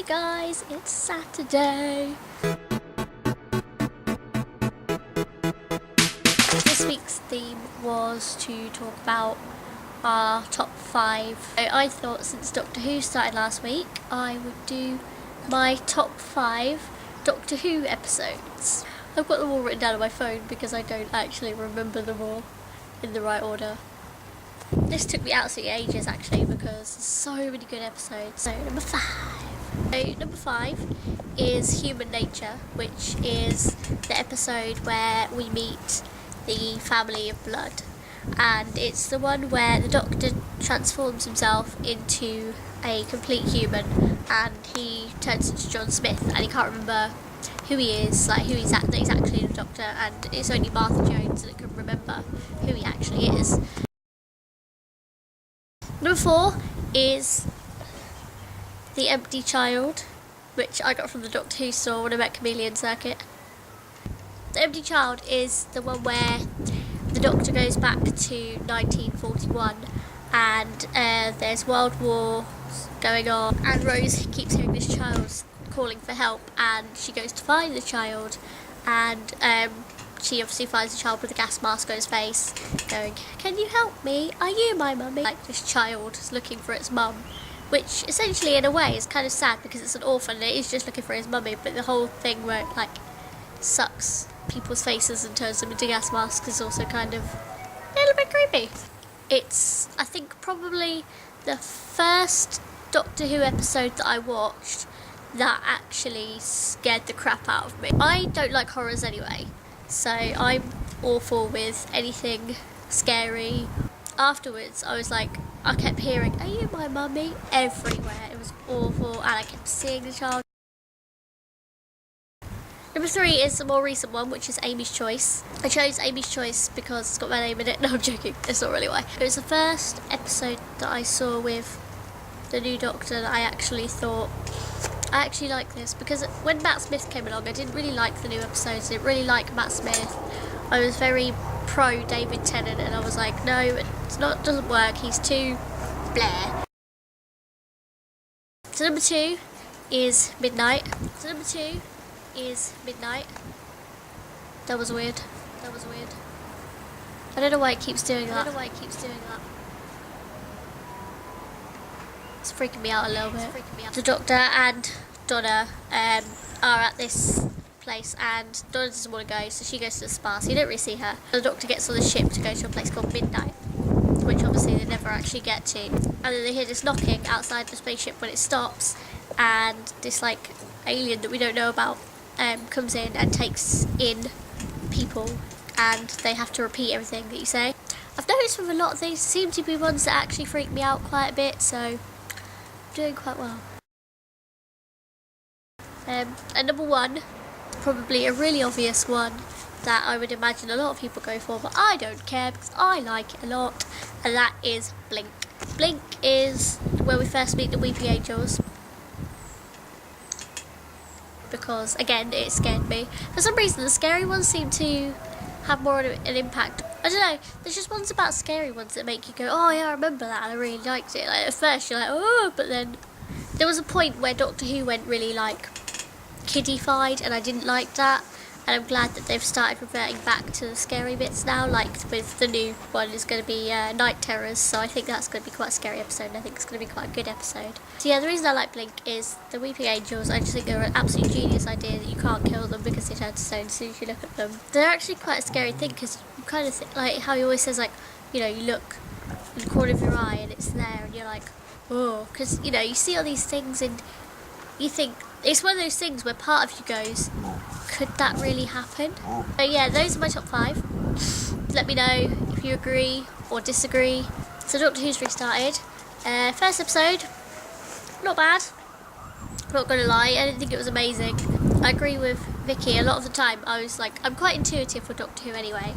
guys, it's Saturday. This week's theme was to talk about our top 5. So I thought since Doctor Who started last week, I would do my top 5 Doctor Who episodes. I've got them all written down on my phone because I don't actually remember them all in the right order. This took me absolutely ages actually because there's so many good episodes. So number 5. So number 5 is Human Nature, which is the episode where we meet the family of blood, and it's the one where the Doctor transforms himself into a complete human and he turns into John Smith and he can't remember who he is, like who he's actually the Doctor, and it's only Martha Jones that can remember who he actually is. Number 4 is The Empty Child, which I got from the Doctor Who store when I met Chameleon Circuit. The Empty Child is the one where the Doctor goes back to 1941 and there's World War going on, and Rose keeps hearing this child calling for help, and she goes to find the child, and she obviously finds the child with a gas mask on his face going, "Can you help me? Are you my mummy?" Like this child is looking for its mum, which essentially in a way is kind of sad because it's an orphan and it is just looking for his mummy, but the whole thing where it like sucks people's faces and turns them into gas masks is also kind of a little bit creepy. It's, I think, probably the first Doctor Who episode that I watched that actually scared the crap out of me. I don't like horrors anyway, so I'm awful with anything scary. Afterwards, I was like, I kept hearing, "Are you my mummy?" everywhere. It was awful, and I kept seeing the child. Number 3 is the more recent one, which is Amy's Choice. I chose Amy's Choice because it's got my name in it. No, I'm joking. It's not really why. It was the first episode that I saw with the new Doctor that I actually thought, I actually like this, because when Matt Smith came along, I didn't really like the new episodes. I didn't really like Matt Smith. I was very pro David Tennant, and I was like, no, it's not, doesn't work. He's too Blair. So number 2 is Midnight. That was weird. I don't know why it keeps doing that. It's freaking me out a little bit. The Doctor and Donna are at this place, and Donna doesn't want to go, so she goes to the spa, so you don't really see her. The Doctor gets on the ship to go to a place called Midnight, which obviously they never actually get to. And then they hear this knocking outside the spaceship when it stops, and this like alien that we don't know about comes in and takes in people, and they have to repeat everything that you say. I've noticed with a lot of these seem to be ones that actually freak me out quite a bit, so I'm doing quite well. And number 1, probably a really obvious one that I would imagine a lot of people go for, but I don't care because I like it a lot, and that is Blink. Blink is where we first meet the Weeping Angels, because again it scared me. For some reason the scary ones seem to have more of an impact. I don't know, there's just ones about scary ones that make you go, oh yeah, I remember that, and I really liked it. Like at first you're like, oh, but then there was a point where Doctor Who went really like kiddified, and I didn't like that, and I'm glad that they've started reverting back to the scary bits now. Like with the new one is going to be Night Terrors, so I think that's going to be quite a scary episode, and I think it's going to be quite a good episode. So yeah, the reason I like Blink is the Weeping Angels. I just think they're an absolute genius idea that you can't kill them because they turn to stone as soon as you look at them. They're actually quite a scary thing because you kind of think, like how he always says, like, you know, you look in the corner of your eye and it's there and you're like, oh, because you know, you see all these things and you think, it's one of those things where part of you goes, could that really happen? So yeah, those are my top 5. Let me know if you agree or disagree. So Doctor Who's restarted. First episode, not bad. Not gonna lie, I didn't think it was amazing. I agree with Vicky. A lot of the time I was like, I'm quite intuitive with Doctor Who anyway.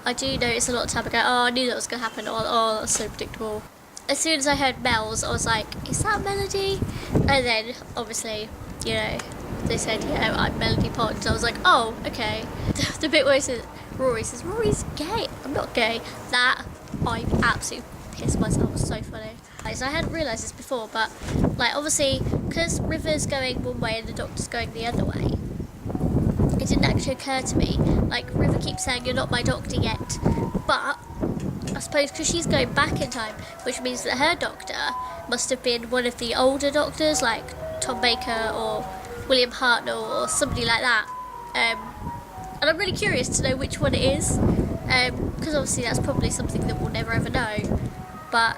I do notice a lot of time I go, oh, I knew that was gonna happen, or oh, that's so predictable. As soon as I heard Mel's, I was like, is that Melody? And then obviously, you know, they said, yeah, I'm Melody Pond. So I was like, oh, okay. The bit where Rory says, Rory's gay. I'm not gay. That, I absolutely pissed myself. It was so funny. I hadn't realised this before, but like obviously because River's going one way and the Doctor's going the other way, it didn't actually occur to me. Like River keeps saying you're not my Doctor yet, but I suppose because she's going back in time, which means that her Doctor must have been one of the older Doctors, like Tom Baker or William Hartnell or somebody like that. And I'm really curious to know which one it is, because obviously that's probably something that we'll never ever know. But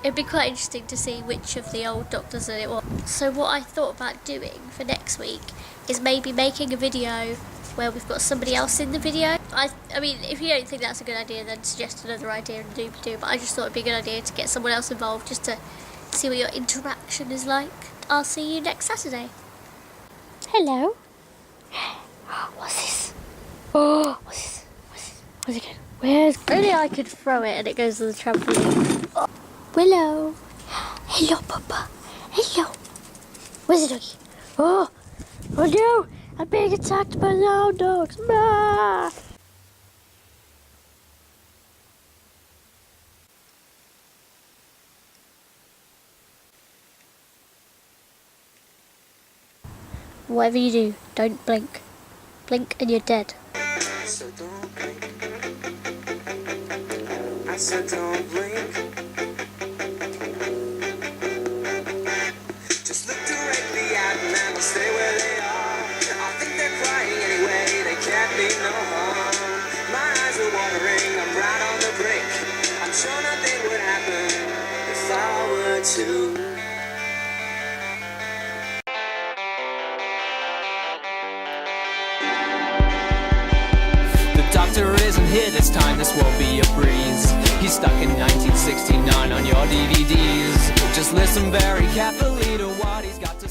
it'd be quite interesting to see which of the old Doctors that it was. So what I thought about doing for next week is maybe making a video where we've got somebody else in the video. I mean, if you don't think that's a good idea, then suggest another idea and do. But I just thought it'd be a good idea to get someone else involved, just to see what your interaction is like. I'll see you next Saturday. Hello. What's this? Oh, what's this? Where's it going? Where's... Only I could throw it and it goes to the trampoline. Oh. Willow. Hello, Papa. Hello. Where's the doggy? Oh. Oh no. I'm being attacked by loud dogs. Ah. Whatever you do, don't blink. Blink and you're dead. So don't blink. I said don't blink. Just look directly at them and they'll stay where they are. I think they're crying anyway, they can't mean no harm. My eyes are watering, I'm right on the brink. I'm sure nothing would happen if I were to. Doctor isn't here this time, this won't be a breeze. He's stuck in 1969 on your DVDs. Just listen very carefully to what he's got to